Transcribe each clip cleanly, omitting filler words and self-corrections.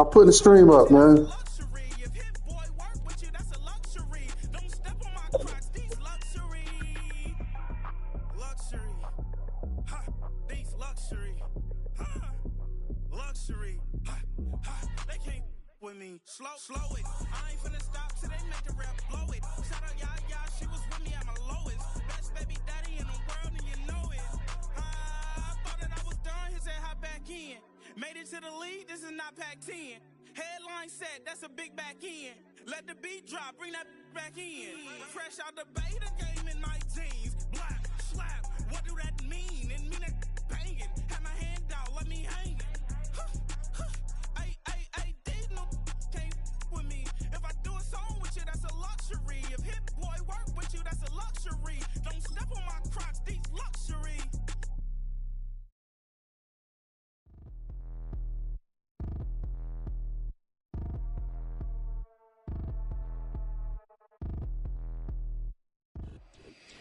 I'm putting the stream up, man. Slow it. I ain't finna stop till they make the rap blow it. Shout out Yaya, she was with me at my lowest. Best baby daddy in the world, and you know it. I thought that I was done, he said hop back in. Made it to the league, this is not Pac-10. Headline set, that's a big back end. Let the beat drop, bring that back in. Fresh out the beta game in my jeans. Black, slap, what do that mean? It mean that banging. Have my hand out, let me hang it. No can't with me. If I do a song with you, that's a luxury. If Hit Boy work with you, that's a luxury. Don't step on my Crocs, these luxury.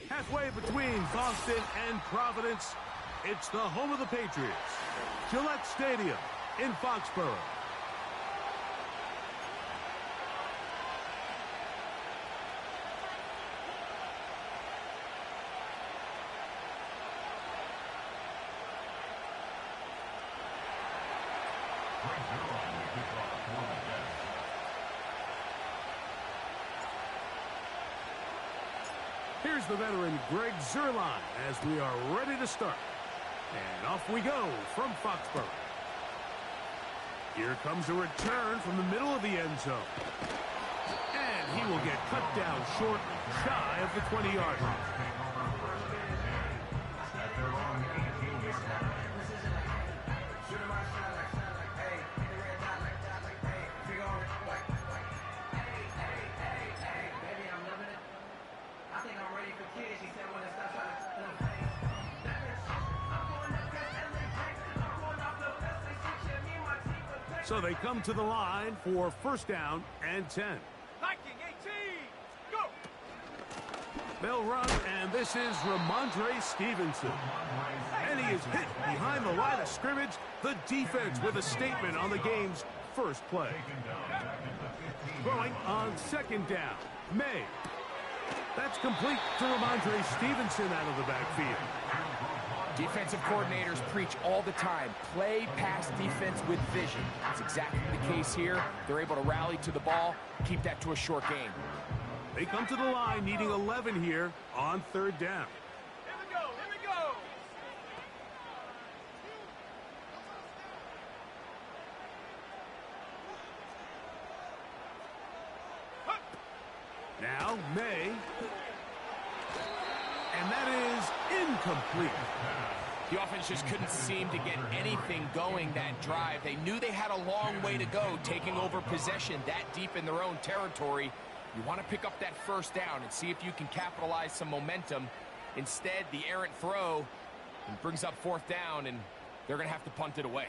Halfway between Boston and Providence, it's the home of the Patriots. Gillette Stadium in Foxborough. Here's the veteran Greg Zuerlein as we are ready to start. And off we go from Foxborough. Here comes a return from the middle of the end zone. And he will get cut down short, shy of the 20-yard line. So they come to the line for first down and 10. 19-18, go! They'll run, and this is Rhamondre Stevenson. And he is hit behind the line of scrimmage. The defense with a statement on the game's first play. Throwing on second down, May. That's complete to Rhamondre Stevenson out of the backfield. Defensive coordinators preach all the time, play pass defense with vision. That's exactly the case here. They're able to rally to the ball, keep that to a short game. They come to the line needing 11 here on third down. Here we go, here we go! Now, May. And that is incomplete. The offense just couldn't seem to get anything going that drive. They knew they had a long way to go taking over possession that deep in their own territory. You want to pick up that first down and see if you can capitalize some momentum. Instead, the errant throw brings up fourth down, and they're going to have to punt it away.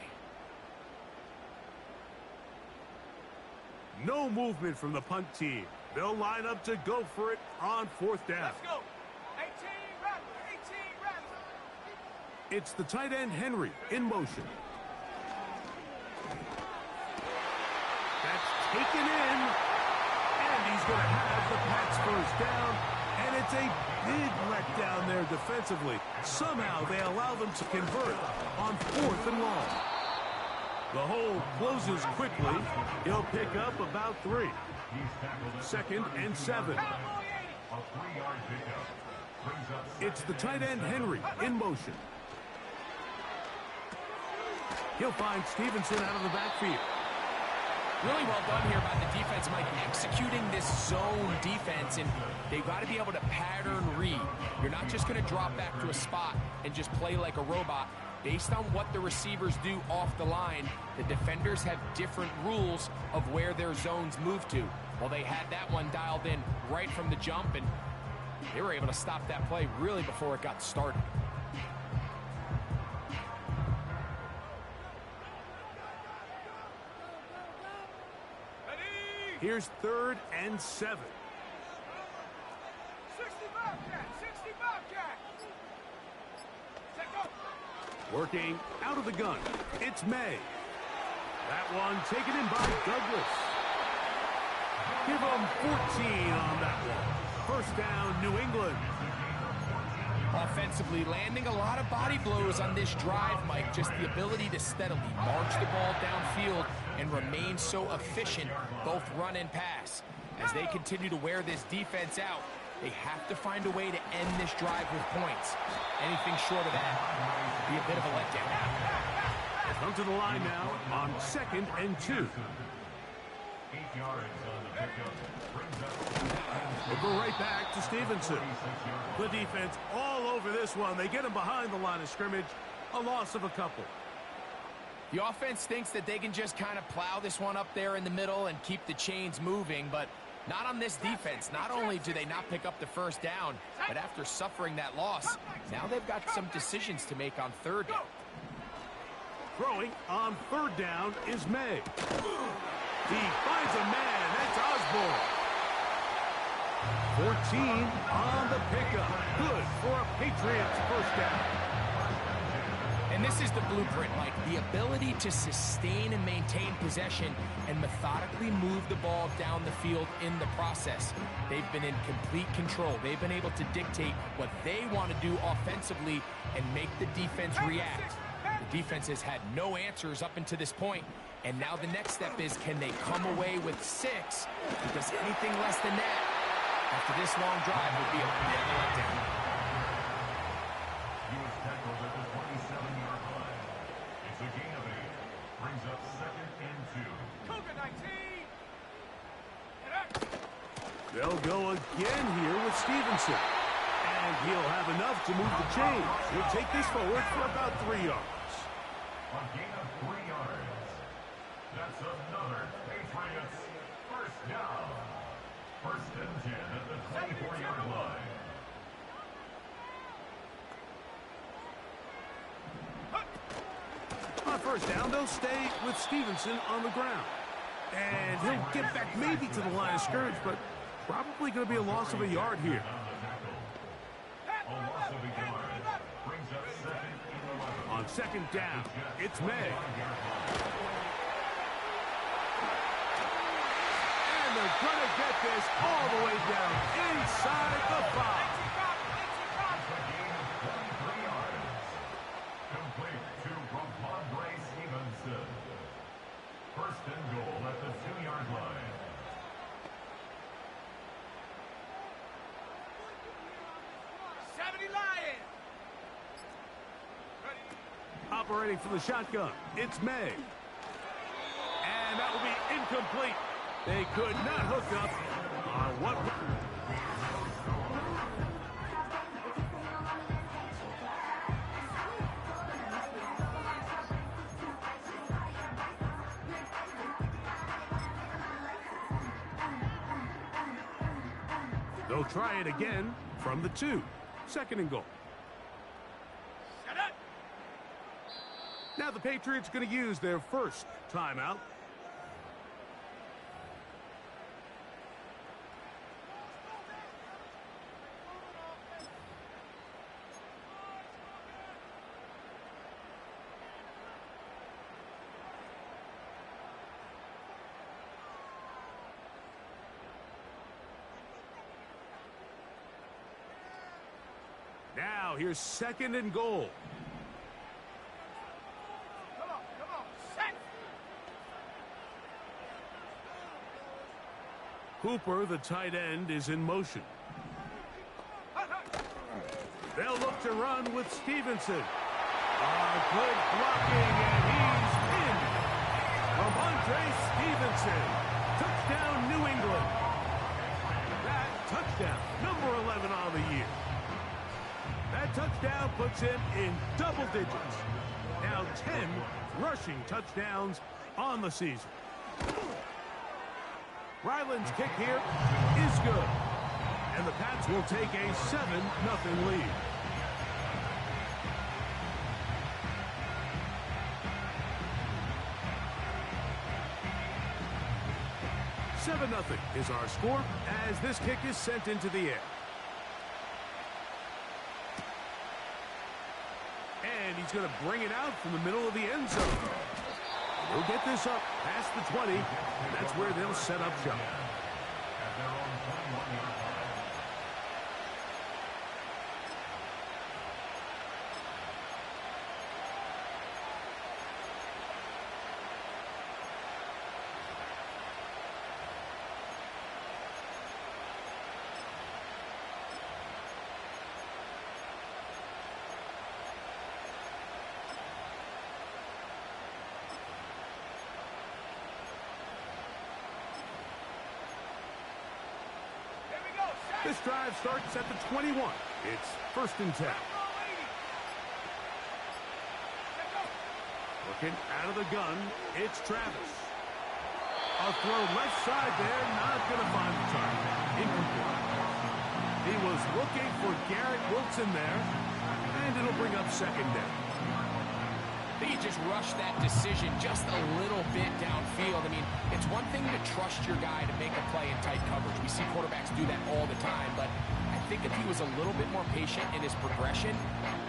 No movement from the punt team. They'll line up to go for it on fourth down. Let's go! 18 Rattler! It's the tight end Henry in motion. That's taken in. And he's going to have the Pats first down. And it's a big letdown there defensively. Somehow they allow them to convert on fourth and long. The hole closes quickly. He'll pick up about 3. Second and 7. It's the tight end Henry in motion. He'll find Stevenson out of the backfield. Really well done here by the defense, Mike, executing this zone defense, and they've got to be able to pattern read. You're not just going to drop back to a spot and just play like a robot. Based on what the receivers do off the line, the defenders have different rules of where their zones move to. Well, they had that one dialed in right from the jump, and they were able to stop that play really before it got started. Here's third and 7. 65 cat! Set go! Working out of the gun. It's May. That one taken in by Douglas. Give them 14 on that one. First down, New England. Offensively, landing a lot of body blows on this drive, Mike. Just the ability to steadily march the ball downfield and remain so efficient, both run and pass. As they continue to wear this defense out, they have to find a way to end this drive with points. Anything short of that would be a bit of a letdown. They come to the line now on 2nd and 2. 8 yards on the pickup. We'll go right back to Stevenson. The defense all over this one. They get him behind the line of scrimmage. A loss of a couple. The offense thinks that they can just kind of plow this one up there in the middle and keep the chains moving, but not on this defense. Not only do they not pick up the first down, but after suffering that loss, now they've got some decisions to make on 3rd down. Throwing on 3rd down is May. He finds a man. That's Osborne. 14 on the pickup. Good for a Patriots first down. And this is the blueprint, Mike. The ability to sustain and maintain possession and methodically move the ball down the field in the process. They've been in complete control. They've been able to dictate what they want to do offensively and make the defense react. The defense has had no answers up until this point. And now the next step is, can they come away with 6? Because anything less than that, after this long drive, would be a bit of a letdown. He was tackled at the 27-yard line. It's a gain of 8. Brings up 2nd and 2. Cougar 19. They'll go again here with Stevenson. And he'll have enough to move the chains. He'll take this forward for about 3 yards. A gain of 3 yards. That's another Patriots first down. 1st and 10 at the 24-yard line. On 1st down, they'll stay with Stevenson on the ground. And he'll get back maybe to the line of scrimmage, but probably going to be a loss of a yard here. A loss of a yard. Brings up 2nd and 11. On 2nd down, it's May. And they're going to get this all the way down inside the 5. Complete to Ramondre Stevenson. 1st and goal at the 2-yard line. Operating from the shotgun, it's May. And that will be incomplete. They could not hook up on what... They'll try it again from the 2. 2nd and goal. Now the Patriots going to use their first timeout. Now here's 2nd and goal. Hooper, the tight end, is in motion. They'll look to run with Stevenson. Good blocking, and he's in. Ramondre Stevenson. Touchdown, New England. That touchdown, number 11 on the year. That touchdown puts him in double digits. Now 10 rushing touchdowns on the season. Ryland's kick here is good. And the Pats will take a 7-0 lead. $7-0 is our score as this kick is sent into the air. And he's going to bring it out from the middle of the end zone. He'll get this up past the 20. That's where they'll set up shop. At their own 21-yard line. This drive starts at the 21. It's 1st and 10. Looking out of the gun, it's Travis. A throw left side there, not going to find the target. Incomplete. He was looking for Garrett Wilson there, and it'll bring up 2nd down. I think he just rushed that decision just a little bit downfield. I mean, it's one thing to trust your guy to make a play in tight coverage. We see quarterbacks do that all the time, but I think if he was a little bit more patient in his progression,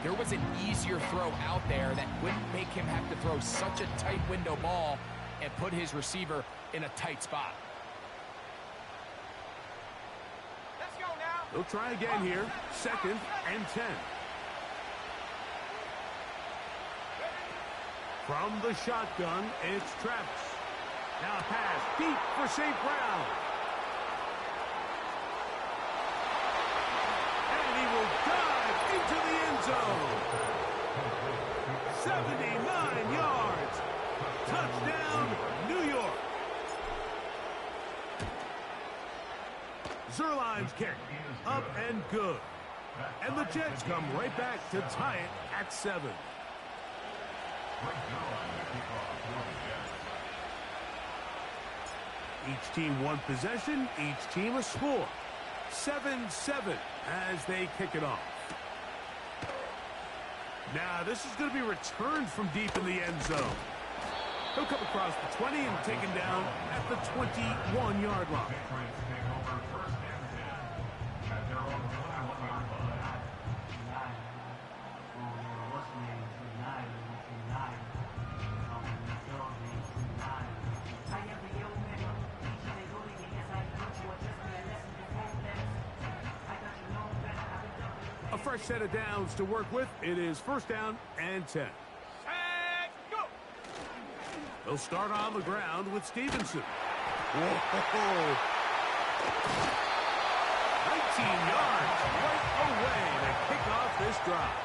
there was an easier throw out there that wouldn't make him have to throw such a tight window ball and put his receiver in a tight spot. Let's go now. They'll try again here, 2nd and 10. From the shotgun, it's Travis. Now a pass deep for St. Brown. And he will dive into the end zone. 79 yards. Touchdown, New York. Zerline's kick, up and good. And the Jets come right back to tie it at 7. Each team one possession, each team a score. 7-7 as they kick it off. Now this is going to be returned from deep in the end zone. He'll come across the 20 and taken down at the 21-yard line. A fresh set of downs to work with. It is 1st down and 10. They'll start on the ground with Stevenson. Whoa. 19 yards right away to kick off this drive.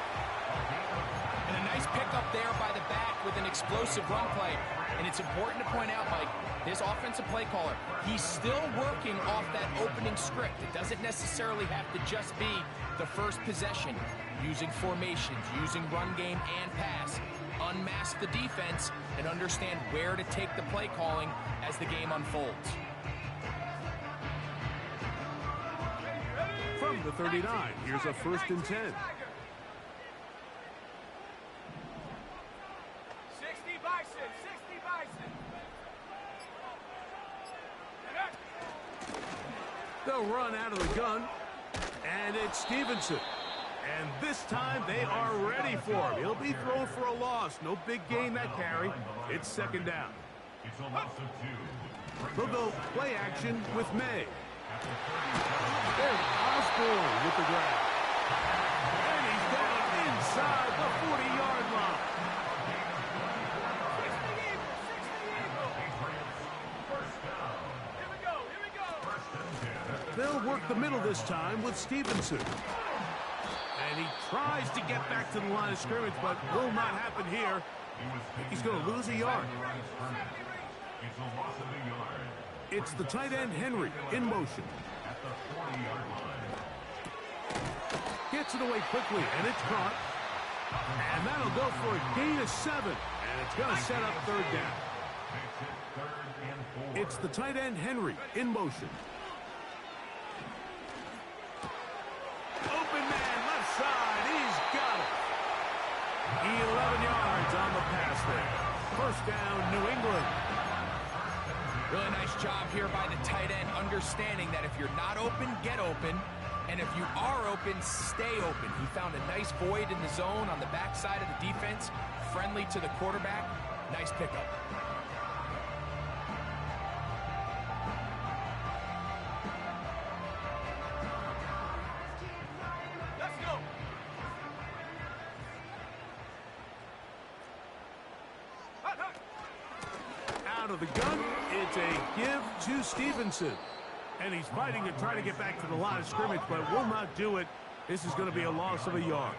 And a nice pickup there by the back with an explosive run play. And it's important to point out, Mike, this offensive play caller, he's still working off that opening script. It doesn't necessarily have to just be the first possession. Using formations, using run game and pass. Unmask the defense and understand where to take the play calling as the game unfolds. From the 39, here's a 1st and 10. 60 Bison, 60 Bison. They'll run out of the gun, and it's Stevenson. And this time they are ready for him. He'll be thrown for a loss. No big gain that carry. It's 2nd down. It's a loss of 2. They'll go play action with May. There's Osborne with the grab. And he's down inside the 40-yard line. They'll work the middle this time with Stevenson. And he tries to get back to the line of scrimmage, but will not happen here. He's going to lose a yard. It's a loss of a yard. It's the tight end, Henry, in motion. At the 40-yard line. Gets it away quickly, and it's caught. And that'll go for a gain of 7. And it's going to set up 3rd down. Makes it 3rd and 4. It's the tight end, Henry, in motion. Open man, left side. He's got it. 11 yards on the pass there. 1st down, New England. Really nice job here by the tight end, understanding that if you're not open, get open. And if you are open, stay open. He found a nice void in the zone on the backside of the defense, friendly to the quarterback. Nice pickup. out of the gun. It's a give to Stevenson. And he's fighting to try to get back to the line of scrimmage, but will not do it. This is going to be a loss of a yard.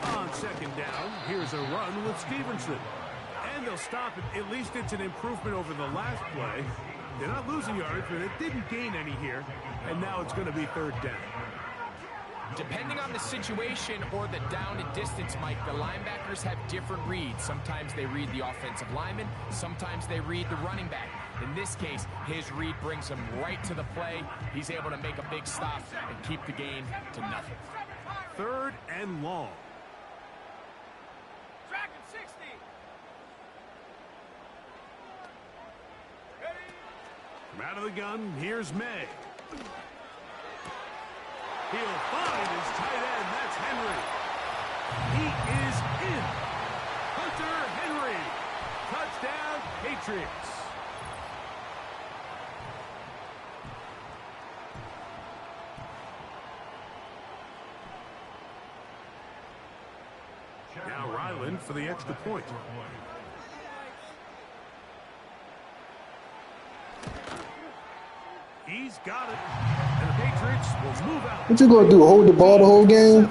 On second down, here's a run with Stevenson. And they'll stop it. At least it's an improvement over the last play. They're not losing yards, but it didn't gain any here. And now it's going to be third down. Depending on the situation or the down and distance, Mike, the linebackers have different reads. Sometimes they read the offensive lineman. Sometimes they read the running back. In this case, his read brings him right to the play. He's able to make a big stop and keep the gain to nothing. Third and long. Tracking 60. From out of the gun, here's May. He'll find his tight end. That's Henry. He is in. Hunter Henry. Touchdown, Patriots. Now Ryland for the extra point. He's got it. And the Patriots will move out. What you gonna do? Hold the ball the whole game?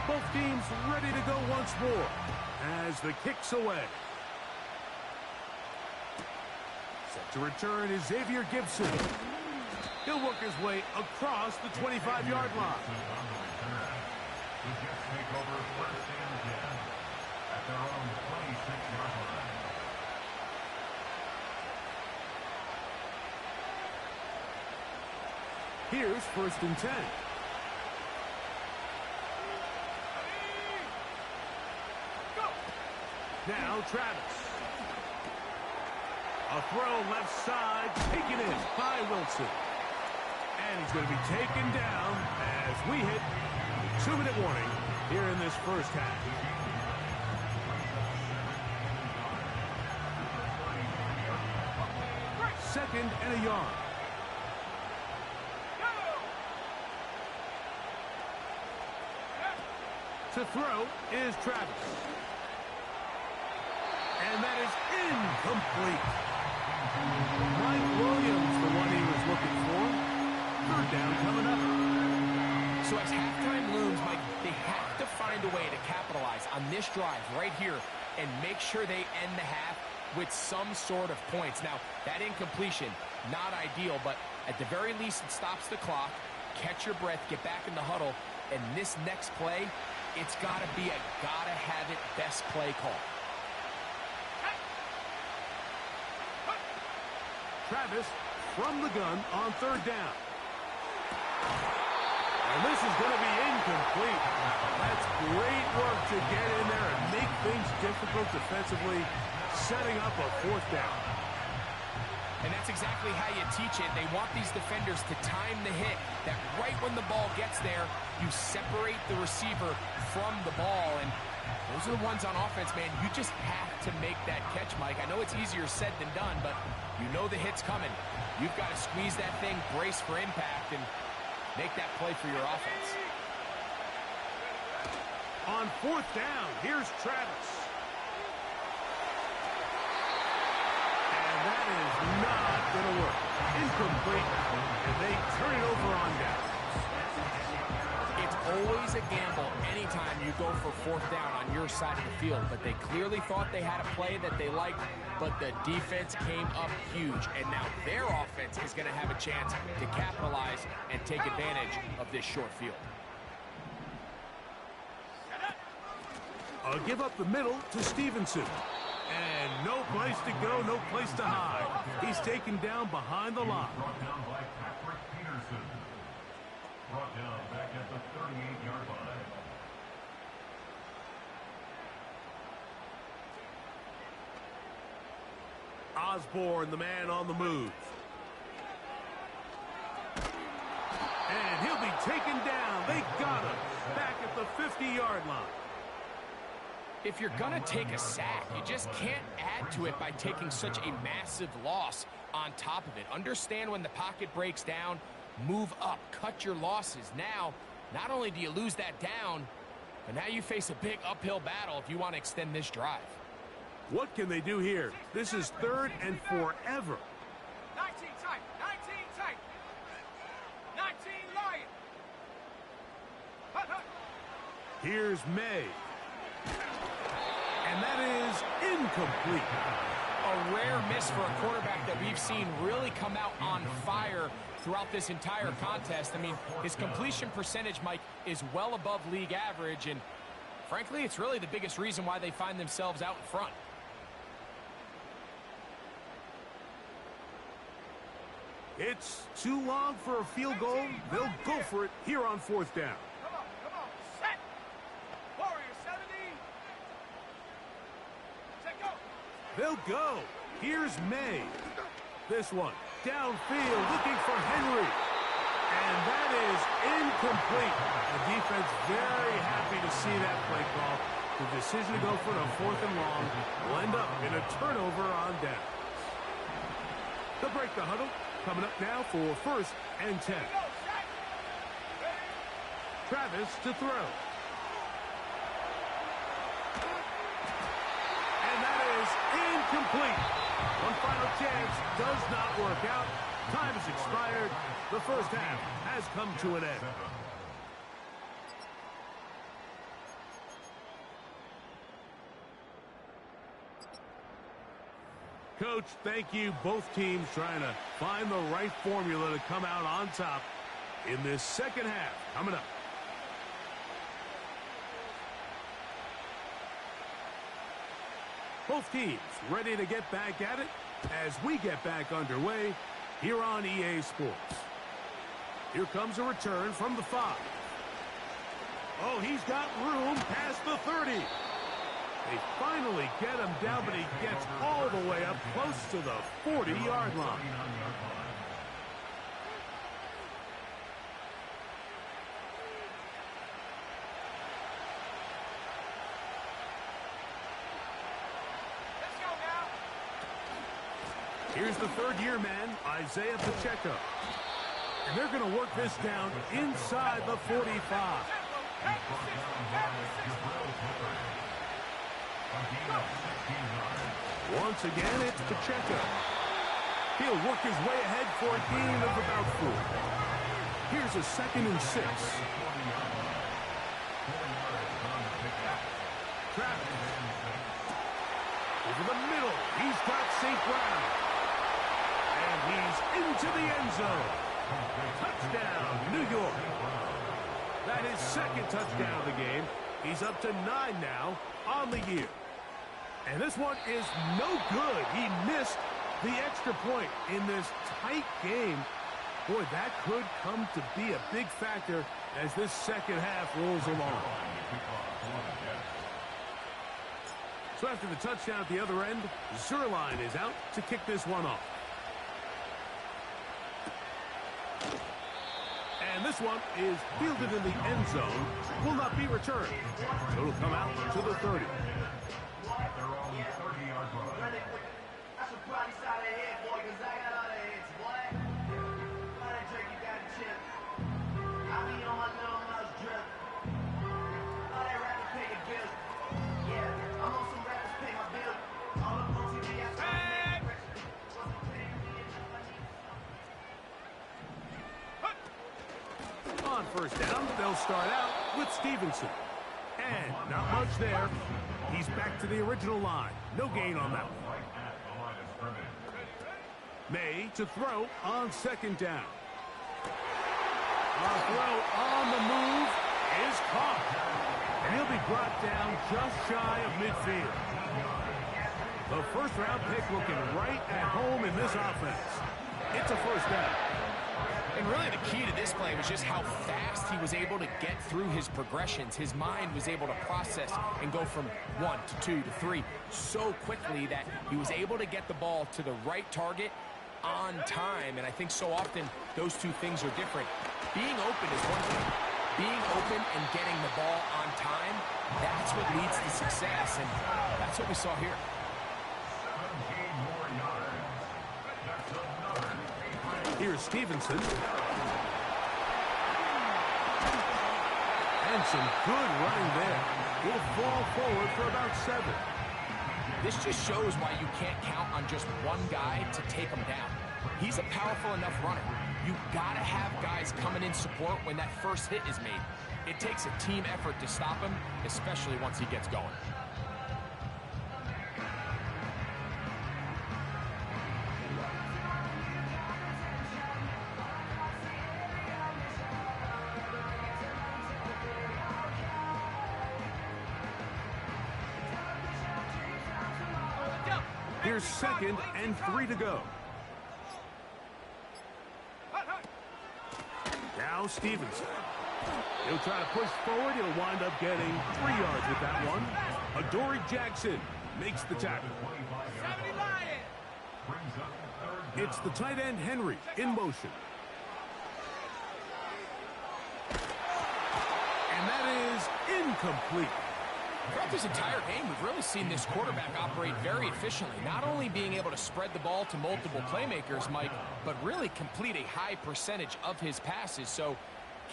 Both teams ready to go once more as the kick's away. Set to return is Xavier Gibson. He'll work his way across the 25-yard line. The Jets take over first and 10 at their own 26-yard line. Here's first and 10. Now Travis. A throw left side, taken in by Wilson. And he's going to be taken down as we hit 2-minute warning here in this first half. Second and a yard. To throw is Travis. And that is incomplete. Mike Williams, the one he was looking for. Third down coming up. So as halftime looms, Mike, they have to find a way to capitalize on this drive right here and make sure they end the half with some sort of points. Now, that incompletion, not ideal, but at the very least, it stops the clock. Catch your breath, get back in the huddle, and this next play, it's got to be a gotta-have-it best play call. Travis from the gun on third down. And this is going to be incomplete. That's great work to get in there and make things difficult defensively, setting up a fourth down. And that's exactly how you teach it. They want these defenders to time the hit, that right when the ball gets there, you separate the receiver from the ball. And those are the ones on offense, man. You just have to make that catch, Mike. I know it's easier said than done, but you know the hit's coming. You've got to squeeze that thing, brace for impact, and make that play for your offense. On fourth down, here's Travis. And that is not going to work. Incomplete, and they turn it over on down. It's always a gamble anytime you go for fourth down on your side of the field, but they clearly thought they had a play that they liked, but the defense came up huge, and now their offense is going to have a chance to capitalize and take advantage of this short field. A give up the middle to Stevenson. And no place to go, no place to hide. He's taken down behind the line. Brought down by Patrick Peterson. Brought down back at the 38-yard line. Osborne, the man on the move. And he'll be taken down. They got him back at the 50-yard line. If you're going to take a sack, you just can't add to it by taking such a massive loss on top of it. Understand when the pocket breaks down, move up, cut your losses. Now, not only do you lose that down, but now you face a big uphill battle if you want to extend this drive. What can they do here? This is 3rd and forever. 19 tight, 19 tight. 19 Lion. Hut, hut. Here's May. And that is incomplete. A rare miss for a quarterback that we've seen really come out on fire throughout this entire contest. I mean, his completion percentage, Mike, is well above league average, and frankly, it's really the biggest reason why they find themselves out in front. It's too long for a field goal. They'll go for it here on 4th down. Come on, set. Warrior 70. Set, go. They'll go. Here's May. This one, downfield, looking for Henry. And that is incomplete. The defense very happy to see that play call. The decision to go for the 4th and long will end up in a turnover on downs. They'll break the huddle. Coming up now for 1st and 10. Travis to throw. And that is incomplete. One final chance does not work out. Time has expired. The first half has come to an end. Coach, thank you. Both teams trying to find the right formula to come out on top in this second half. Coming up. Both teams ready to get back at it as we get back underway here on EA Sports. Here comes a return from the 5. Oh, he's got room past the 30. They finally get him down, but he gets all the way up close to the 40-yard line. Let's go now. Here's the 3rd-year man, Isaiah Pacheco. And they're going to work this down inside the 45. Once again, it's Pacheco. He'll work his way ahead for a gain of about 4. Here's a 2nd and 6. Travis. Over the middle, he's got St. Brown. And he's into the end zone. Touchdown, New York. That is 2nd touchdown of the game. He's up to 9 now on the year. And this one is no good. He missed the extra point in this tight game. Boy, that could come to be a big factor as this second half rolls along. So after the touchdown at the other end, Zuerlein is out to kick this one off. And this one is fielded in the end zone. Will not be returned. It'll come out to the 30. They're on the 30-yard line. I should probably side of the head, boy, because I got other heads, boy. Why that Drake, you got a chip? I mean, on my little mouse drip. All that rappers pay the bill. Yeah, I'm on some rappers pay my bill. All up on TV, I saw the wasn't paying me enough, I need On 1st down, they'll start out with Stevenson. And not much there. He's back to the original line. No gain on that one. Right at the line of scrimmage. May to throw on 2nd down. A throw on the move is caught. And he'll be brought down just shy of midfield. The 1st-round pick looking right at home in this offense. It's a 1st down. And really the key to this play was just how fast he was able to get through his progressions. His mind was able to process and go from 1 to 2 to 3 so quickly that he was able to get the ball to the right target on time. And I think so often those two things are different. Being open is one thing. Being open and getting the ball on time, that's what leads to success. And that's what we saw here. 17 more yards. That's another. Here's Stevenson. And some good running there. He'll fall forward for about 7. This just shows why you can't count on just one guy to take him down. He's a powerful enough runner. You gotta have guys coming in support when that first hit is made. It takes a team effort to stop him, especially once he gets going. Here's 2nd and 3 to go. Now Stevenson. He'll try to push forward. He'll wind up getting 3 yards with that one. Adoree Jackson makes the tackle. It's the tight end Henry in motion. And that is incomplete. Throughout this entire game, we've really seen this quarterback operate very efficiently, not only being able to spread the ball to multiple playmakers, Mike, but really complete a high percentage of his passes. So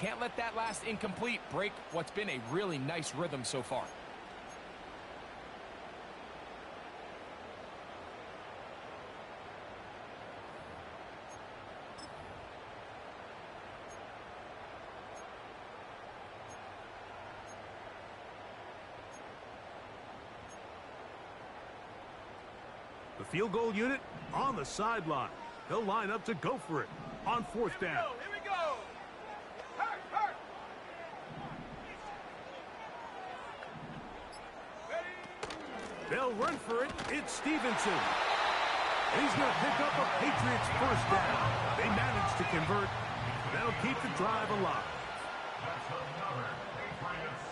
can't let that last incomplete break what's been a really nice rhythm so far. The field goal unit on the sideline. They'll line up to go for it on 4th down. Here we go. Hurt. They'll run for it. It's Stevenson. And he's going to pick up a Patriots 1st down. They managed to convert. That'll keep the drive alive. That's another Patriots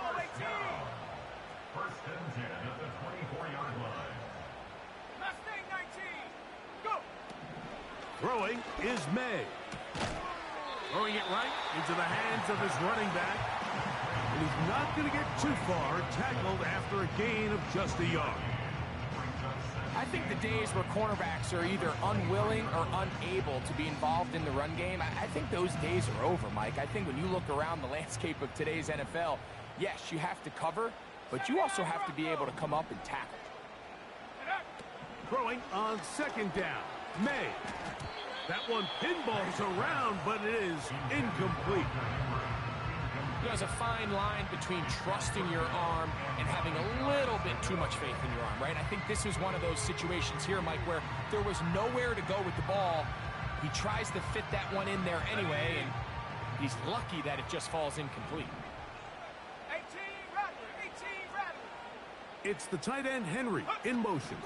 first down. 1st and 10 at the 24-yard line. Mustang 19. Go. Throwing is May. Throwing it right into the hands of his running back. And he's not going to get too far, tackled after a gain of just a yard. I think the days where cornerbacks are either unwilling or unable to be involved in the run game, I think those days are over, Mike. I think when you look around the landscape of today's NFL, yes, you have to cover, but you also have to be able to come up and tackle. Throwing on 2nd down. May. That one pinballs around, but it is incomplete. There's a fine line between trusting your arm and having a little bit too much faith in your arm, right? I think this was one of those situations here, Mike, where there was nowhere to go with the ball. He tries to fit that one in there anyway, and he's lucky that it just falls incomplete. 18 Rattler. It's the tight end Henry in motion.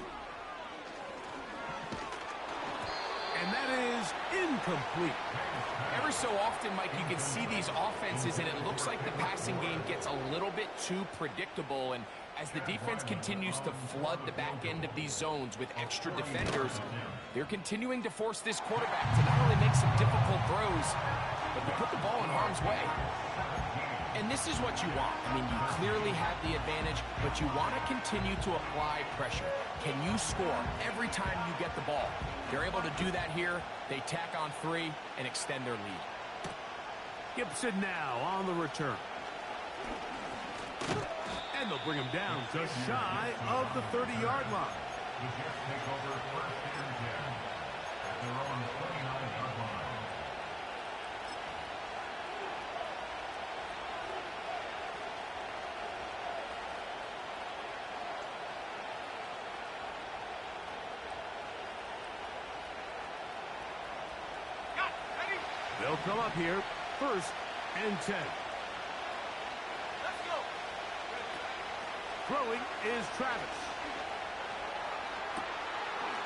And that is incomplete. Every so often, Mike, you can see these offenses, and it looks like the passing game gets a little bit too predictable. And as the defense continues to flood the back end of these zones with extra defenders, they're continuing to force this quarterback to not only make some difficult throws, but to put the ball in harm's way. And this is what you want. I mean, you clearly have the advantage, but you want to continue to apply pressure. Can you score every time you get the ball? They're able to do that here. They tack on 3 and extend their lead. Gibson now on the return. And they'll bring him down just shy of the 30-yard line. The Jets take over 1st and 10 at their own 29-yard line. They'll come up here, 1st and 10. Let's go. Throwing is Travis.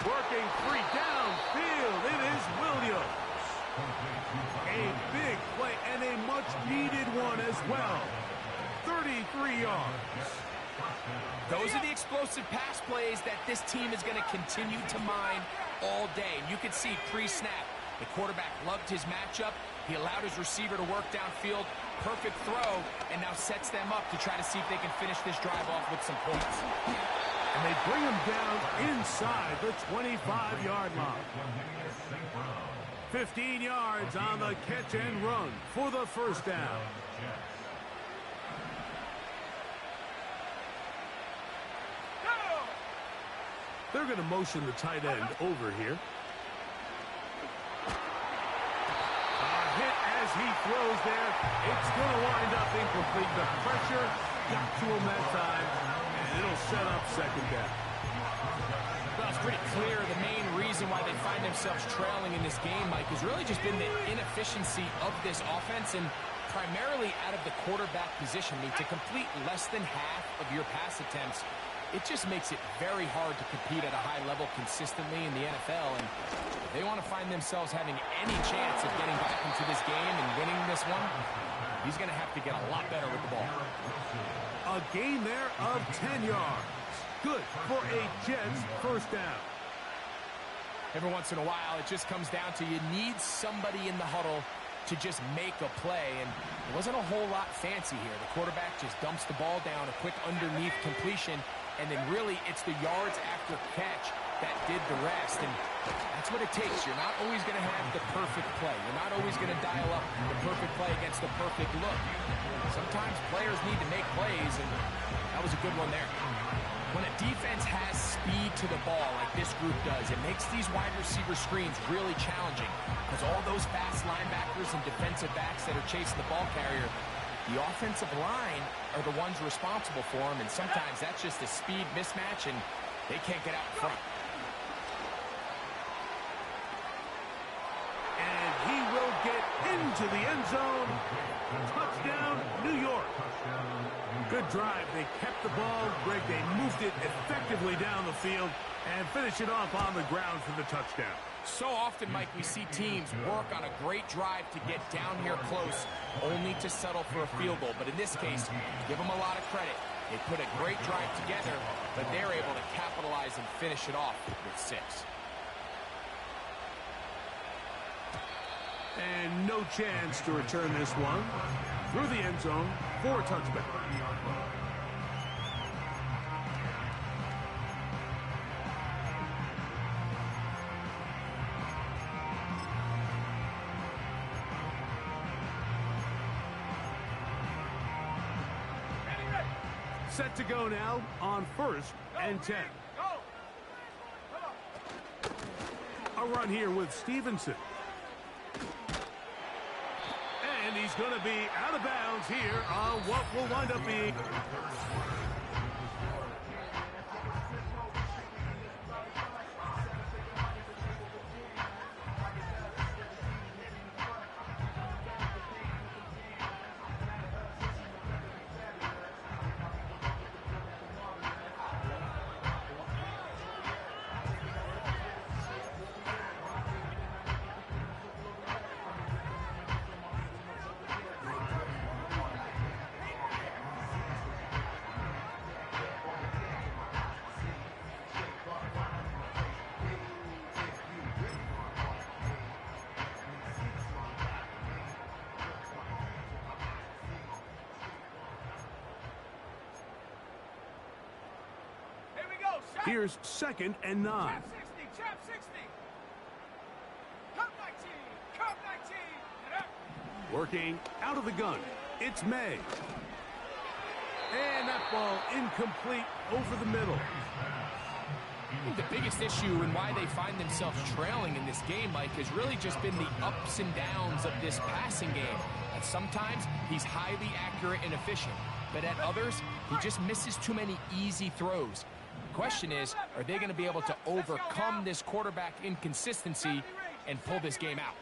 Working 3 downfield. It is Williams. A big play and a much-needed one as well. 33 yards. Those are the explosive pass plays that this team is going to continue to mine all day. And you can see pre-snap, the quarterback loved his matchup. He allowed his receiver to work downfield. Perfect throw, and now sets them up to try to see if they can finish this drive off with some points. And they bring him down inside the 25-yard line. 15 yards on the catch and run for the 1st down. They're going to motion the tight end over here. Hit as he throws there. It's going to wind up incomplete. The pressure got to him that time, and it'll set up second down. Well, it's pretty clear the main reason why they find themselves trailing in this game, Mike, has really just been the inefficiency of this offense and primarily out of the quarterback position. I mean, to complete less than half of your pass attempts, it just makes it very hard to compete at a high level consistently in the NFL. And if they want to find themselves having any chance of getting back into this game and winning this one, he's going to have to get a lot better with the ball. A gain there of 10 yards. Good for a Jets first down. Every once in a while, it just comes down to you need somebody in the huddle to just make a play, and it wasn't a whole lot fancy here. The quarterback just dumps the ball down, a quick underneath completion, and then really it's the yards after catch that did the rest, and that's what it takes. You're not always going to have the perfect play. You're not always going to dial up the perfect play against the perfect look. Sometimes players need to make plays, and that was a good one there. When a defense has speed to the ball like this group does, it makes these wide receiver screens really challenging because all those fast linebackers and defensive backs that are chasing the ball carrier, the offensive line are the ones responsible for them, and sometimes that's just a speed mismatch, and they can't get out in front. And he will get into the end zone. Touchdown, New York. Good drive. They kept the ball. Greg, they moved it effectively down the field and finish it off on the ground for the touchdown. So often, Mike, we see teams work on a great drive to get down here close, only to settle for a field goal. But in this case, give them a lot of credit. They put a great drive together, but they're able to capitalize and finish it off with 6. And no chance to return this one through the end zone for a touchback. Set to go now on 1st and 10. A run here with Stevenson. And he's going to be out of bounds here on what will wind up being... Here's 2nd and 9. Trap 60, trap 60. Cut 19, cut 19. Working out of the gun. It's May. And that ball incomplete over the middle. I think the biggest issue and why they find themselves trailing in this game, Mike, has really just been the ups and downs of this passing game. And sometimes he's highly accurate and efficient, but at others, he just misses too many easy throws. The question is, are they going to be able to overcome this quarterback inconsistency and pull this game out?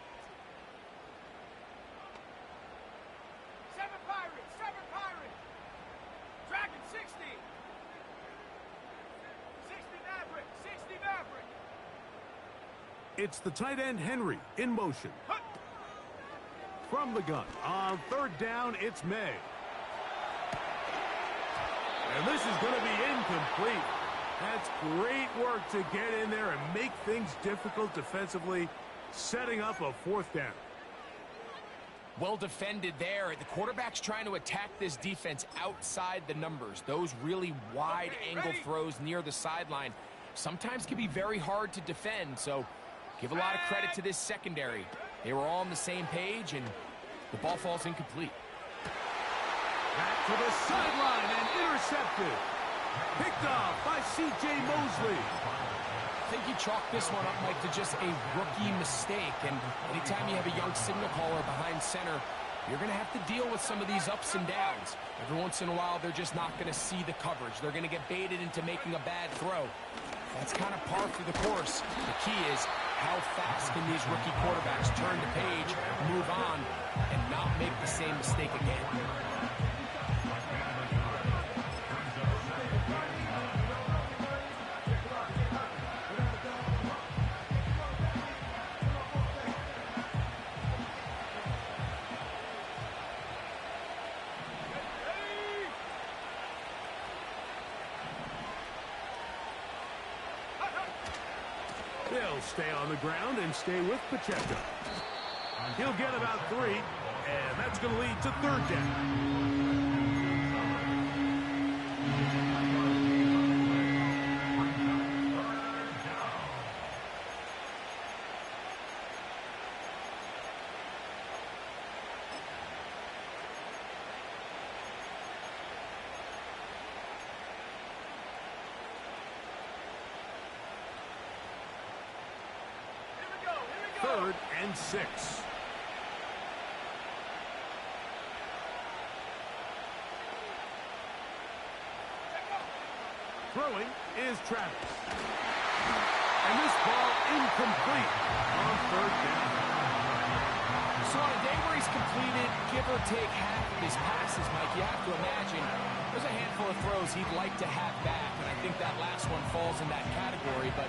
7 Pirates, 7 Pirates. Dragon 60. 60 Maverick, 60 Maverick. It's the tight end Henry in motion. From the gun on 3rd down, it's May. And this is going to be incomplete. That's great work to get in there and make things difficult defensively, setting up a 4th down. Well defended there. The quarterback's trying to attack this defense outside the numbers. Those really wide angle throws near the sideline sometimes can be very hard to defend, so give a lot of credit to this secondary. They were all on the same page, and the ball falls incomplete. Back to the sideline and intercepted. Picked off by C.J. Mosley. think you chalk this one up, Mike, to just a rookie mistake. And anytime you have a young signal caller behind center, you're going to have to deal with some of these ups and downs. Every once in a while, they're just not going to see the coverage. They're going to get baited into making a bad throw. That's kind of par for the course. The key is how fast can these rookie quarterbacks turn the page, move on, and not make the same mistake again. They'll stay on the ground and stay with Pacheco. He'll get about 3, and that's going to lead to 3rd down. Third and 6. Throwing is Travis. And this ball incomplete on 3rd down. So on a day where he's completed, give or take half of his passes, Mike, you have to imagine there's a handful of throws he'd like to have back, and I think that last one falls in that category. But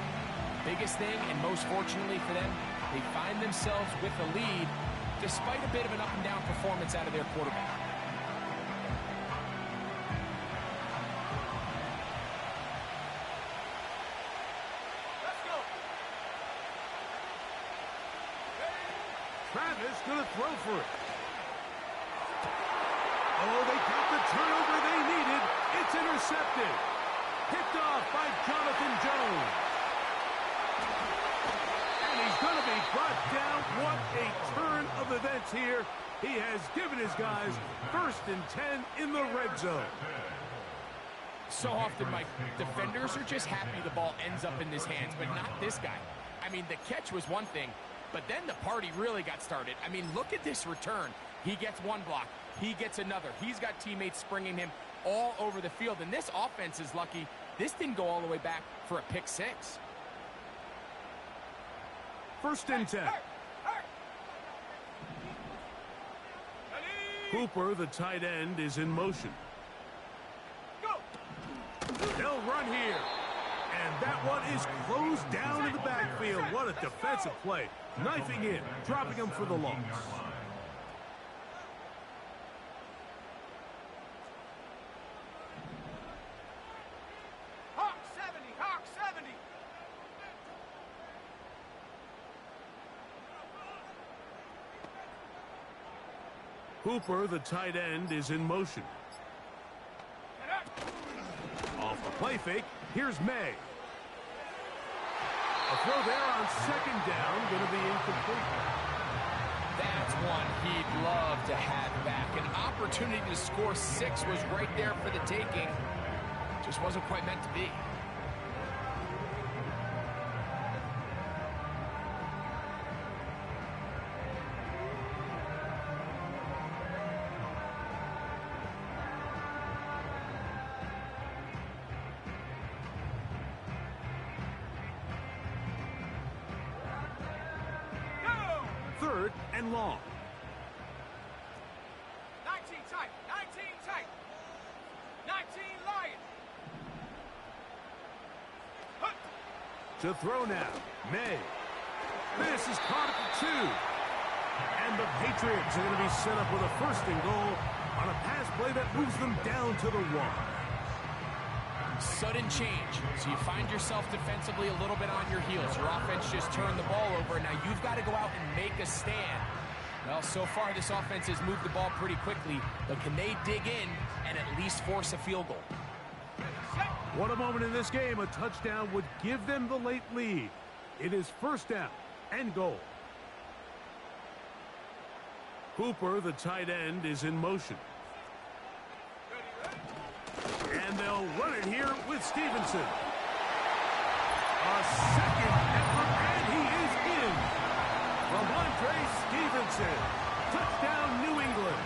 biggest thing, and most fortunately for them, they find themselves with a lead despite a bit of an up-and-down performance out of their quarterback. Let's go. Travis going to throw for it. Oh, they got the turnover they needed. It's intercepted. Picked off by Jonathan Jones. And he's going to be brought down. What a turn of events here. He has given his guys 1st and 10 in the red zone. So often, Mike, defenders are just happy the ball ends up in his hands, but not this guy. I mean, the catch was one thing, but then the party really got started. I mean, look at this return. He gets one block. He gets another. He's got teammates springing him all over the field, and this offense is lucky. This didn't go all the way back for a pick 6. 1st and 10. Cooper, the tight end, is in motion. They'll run here. And that one is closed down in the backfield. What a defensive play. Knifing in, dropping him for the loss. Hawk 70, Hawk 70. Cooper, the tight end, is in motion. Off the play fake, here's May. A throw there on 2nd down, going to be incomplete. That's one he'd love to have back. An opportunity to score 6 was right there for the taking. Just wasn't quite meant to be. Third and long. 19 tight, 19 tight. 19 Lion. To throw now, May. This is caught at the 2. And the Patriots are going to be set up with a 1st and goal on a pass play that moves them down to the 1. Sudden change. So you find yourself defensively a little bit on your heels. Your offense just turned the ball over, and now you've got to go out and make a stand. Well, so far this offense has moved the ball pretty quickly, but can they dig in and at least force a field goal? What a moment in this game. A touchdown would give them the late lead. It is 1st down and goal. Cooper, the tight end, is in motion. And they'll run it here with Stevenson. A A second effort, and he is in. Ramondre Stevenson. Touchdown, New England.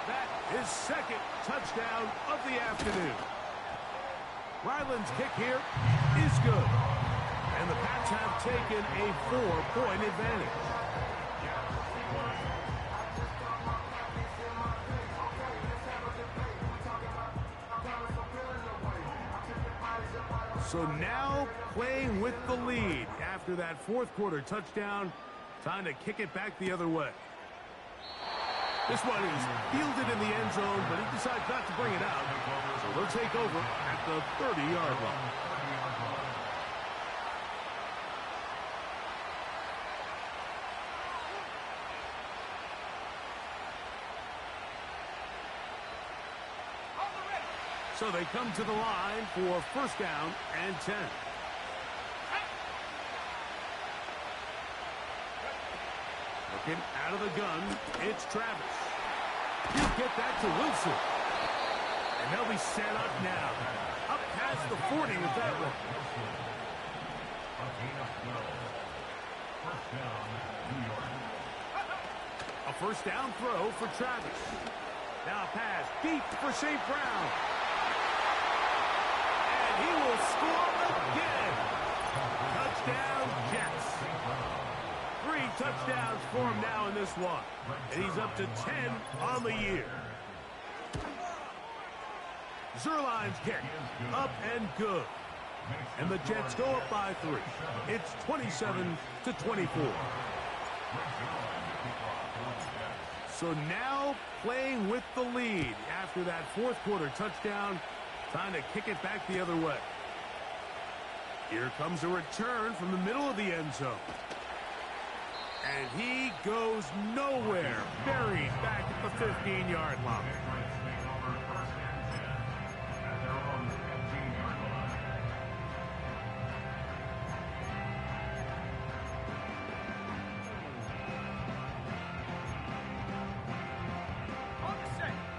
That is second touchdown of the afternoon. Ryland's kick here is good. And the Pats have taken a 4-point advantage. So now playing with the lead after that fourth quarter touchdown. Time to kick it back the other way. This one is fielded in the end zone, but he decides not to bring it out. So they'll take over at the 30-yard line. So they come to the line for first down and 10. Looking out of the gun, it's Travis. You get that to Wilson. And they'll be set up now. Up past the 40 with that one. A first down throw for Travis. Now pass deep for St. Brown. He will score again. Touchdown, Jets. 3 touchdowns for him now in this one. And he's up to 10 on the year. Zuerlein's kick. Up and good. And the Jets go up by 3. It's 27-24. So now playing with the lead after that fourth quarter touchdown. Time to kick it back the other way. Here comes a return from the middle of the end zone. And he goes nowhere. Buried back at the 15-yard line.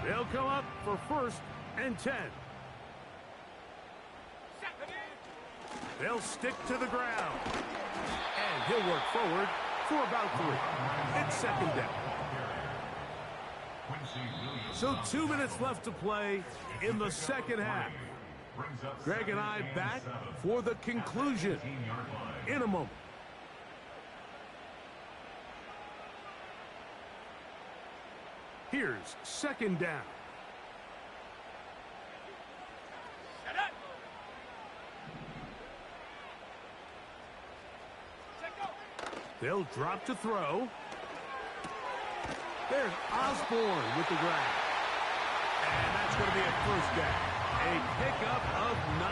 They'll come up for first and 10. They'll stick to the ground. And he'll work forward for about 3. It's second down. So 2 minutes left to play in the second half. Greg and I back for the conclusion in a moment. Here's second down. They'll drop to throw. There's Osborne with the grab. And that's going to be a first down. A pickup of 9.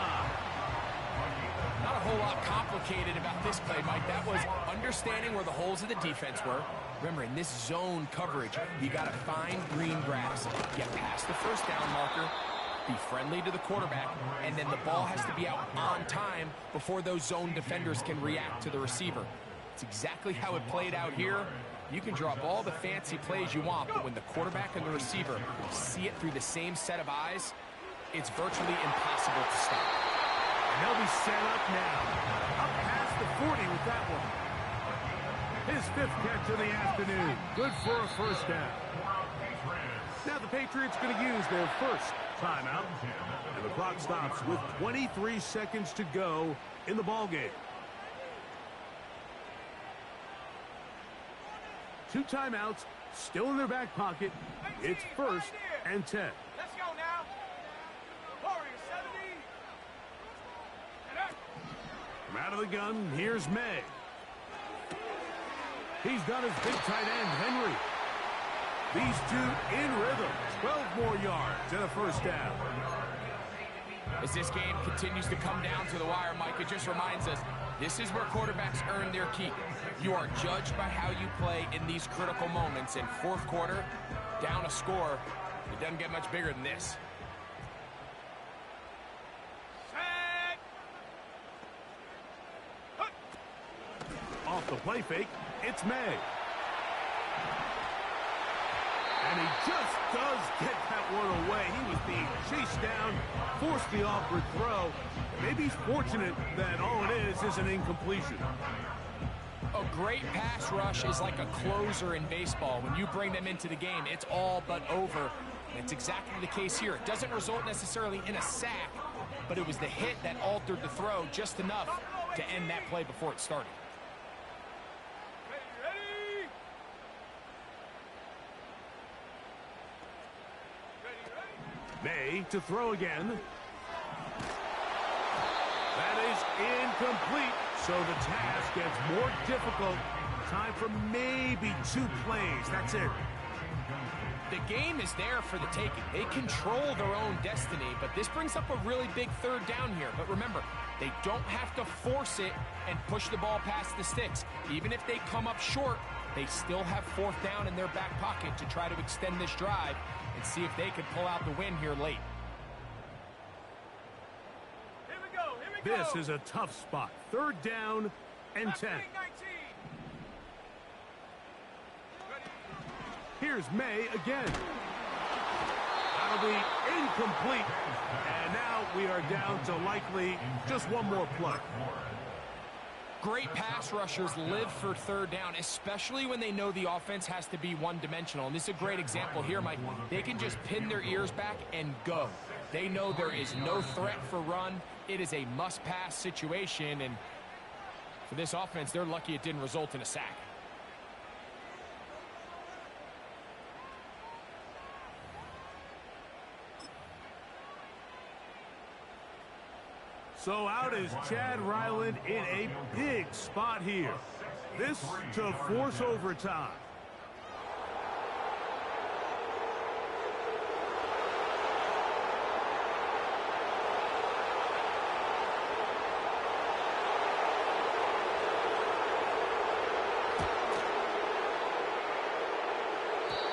Not a whole lot complicated about this play, Mike. That was understanding where the holes of the defense were. Remember, in this zone coverage, you got to find green grass. Get past the first down marker. Be friendly to the quarterback, and then the ball has to be out on time before those zone defenders can react to the receiver. It's exactly how it played out here. You can draw up all the fancy plays you want, but when the quarterback and the receiver see it through the same set of eyes, it's virtually impossible to stop. And they'll be set up now. Up past the 40 with that one. His 5th catch of the afternoon. Good for a first down. Now the Patriots going to use their first timeout. And the clock stops with 23 seconds to go in the ballgame. 2 timeouts still in their back pocket. It's first and 10. Let's go now. Warriors 70. From out of the gun, here's May. He's got his big tight end, Henry. These two in rhythm. 12 more yards and a first down. As this game continues to come down to the wire, Mike, it just reminds us, this is where quarterbacks earn their keep. You are judged by how you play in these critical moments. In fourth quarter, down a score, it doesn't get much bigger than this. Off the play fake, it's May. And he just does get that one away. He was being chased down, forced the awkward throw. Maybe he's fortunate that all it is an incompletion. A great pass rush is like a closer in baseball. When you bring them into the game, it's all but over. And it's exactly the case here. It doesn't result necessarily in a sack, but it was the hit that altered the throw just enough to end that play before it started. May to throw again. That is incomplete, so the task gets more difficult. Time for maybe 2 plays. That's it. The game is there for the taking. They control their own destiny, but this brings up a really big third down here. But remember, they don't have to force it and push the ball past the sticks. Even if they come up short, they still have 4th down in their back pocket to try to extend this drive and see if they can pull out the win here late. This is a tough spot. 3rd down and 10. Here's May again. That'll be incomplete. And now we are down to likely just one more play. Great pass rushers live for 3rd down, especially when they know the offense has to be one-dimensional. And this is a great example here, Mike. They can just pin their ears back and go. They know there is no threat for run. It is a must-pass situation, and for this offense, they're lucky it didn't result in a sack. So out is Chad Ryland in a big spot here. This to force overtime.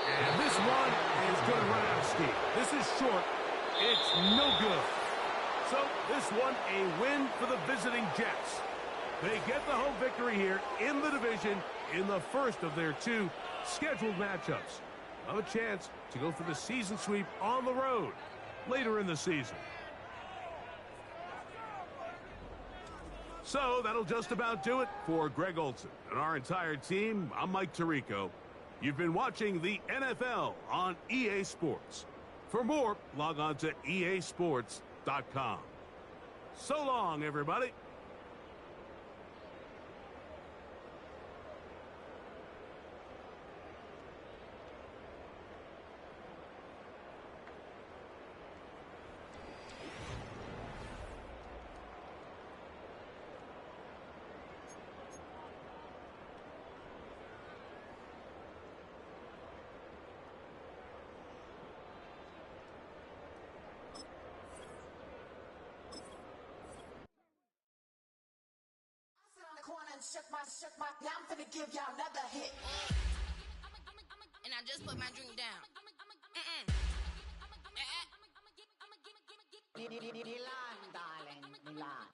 And this one is going to run out of steam. This is short. It's no good. So this one a win for the visiting Jets. They get the home victory here in the division in the first of their 2 scheduled matchups. Have a chance to go for the season sweep on the road later in the season. So that'll just about do it for Greg Olsen and our entire team. I'm Mike Tirico. You've been watching the NFL on EA Sports. For more, log on to easports.com. So long, everybody. Shook my, now I'm finna give y'all another hit. And I just put my drink down. Milan, darling, Milan.